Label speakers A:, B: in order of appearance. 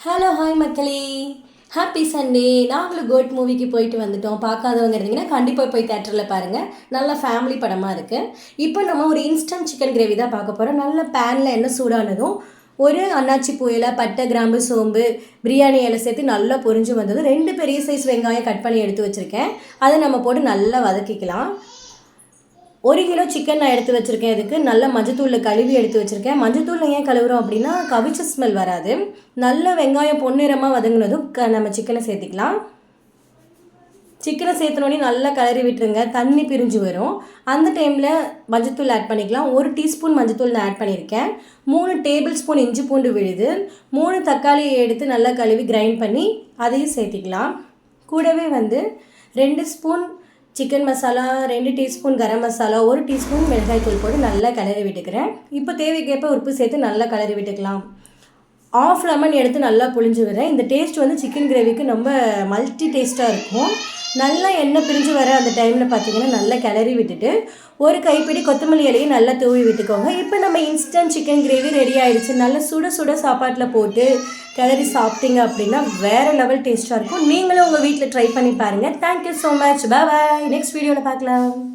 A: Hello hi மக்களே, happy Sunday. நாங்களும் code மூவிக்கு போயிட்டு வந்துட்டோம். பார்க்காதவங்க இருந்தீங்கன்னா கண்டிப்பாக போய் தேட்டரில் பாருங்கள். நல்ல ஃபேமிலி படமாக இருக்குது. இப்போ நம்ம ஒரு இன்ஸ்டன்ட் சிக்கன் கிரேவி தான் பார்க்க போகிறோம். நல்ல பேனில் எண்ணெய் சூடானதும் ஒரு அன்னாச்சி பூ இலை, பட்டை, கிராம்பு, சோம்பு, பிரியாணி இலை சேர்த்து நல்லா பொரிஞ்சு வந்தது. 2 பெரிய சைஸ் வெங்காயம் கட் பண்ணி எடுத்து வச்சுருக்கேன். அதை நம்ம போட்டு நல்லா வதக்கிக்கலாம். 1 கிலோ சிக்கன் நான் எடுத்து வச்சுருக்கேன். இதுக்கு நல்ல மஞ்சத்தூளில் கழுவி எடுத்து வச்சுருக்கேன். மஞ்சத்தூளில் ஏன் கழுவுறோம் அப்படின்னா கவிச்ச ஸ்மெல் வராது. நல்ல வெங்காயம் பொன்னிறமாக வதங்கினதும் நம்ம சிக்கனை சேர்த்திக்கலாம். சிக்கனை சேர்த்தனோடனே நல்லா கிளறி விட்டுருங்க. தண்ணி பிரிஞ்சு வரும். அந்த டைமில் மஞ்சத்தூள் ஆட் பண்ணிக்கலாம். 1 டீஸ்பூன் மஞ்சத்தூள் நான் ஆட் பண்ணியிருக்கேன். 3 டேபிள் ஸ்பூன் இஞ்சி பூண்டு விழுது, 3 தக்காளியை எடுத்து நல்லா கழுவி கிரைண்ட் பண்ணி அதையும் சேர்த்திக்கலாம். கூடவே 2 spoon chicken masala, 2 teaspoon garam masala, 1 teaspoon மிளகாய் தூள் போட்டு நல்லா கிளறி விட்டுக்கிறேன். இப்போ தேவைக்கேற்ப உப்பு சேர்த்து நல்லா கிளறி விட்டுக்கலாம். 1/2 லெமன் எடுத்து நல்லா புழிஞ்சு விடுறேன். இந்த டேஸ்ட் சிக்கன் கிரேவிக்கு ரொம்ப மல்டி டேஸ்ட்டாக இருக்கும். நல்லா எண்ணெய் பிரிஞ்சு வர அந்த டைமில் பார்த்தீங்கன்னா நல்லா கிளறி விட்டுட்டு 1 கைப்பிடி கொத்தமல்லி இலையை நல்லா தூவி விட்டுக்கோங்க. இப்போ நம்ம இன்ஸ்டன்ட் சிக்கன் கிரேவி ரெடி ஆகிடுச்சு. நல்லா சுட சுட சாப்பாட்டில் போட்டு கிளறி சாப்பிட்டீங்க அப்படின்னா வேறு லெவல் டேஸ்ட்டாக இருக்கும். நீங்களும் உங்கள் வீட்டில் ட்ரை பண்ணி பாருங்கள். Thank you so much. Bye. Next வீடியோவில் பார்க்கலாம்.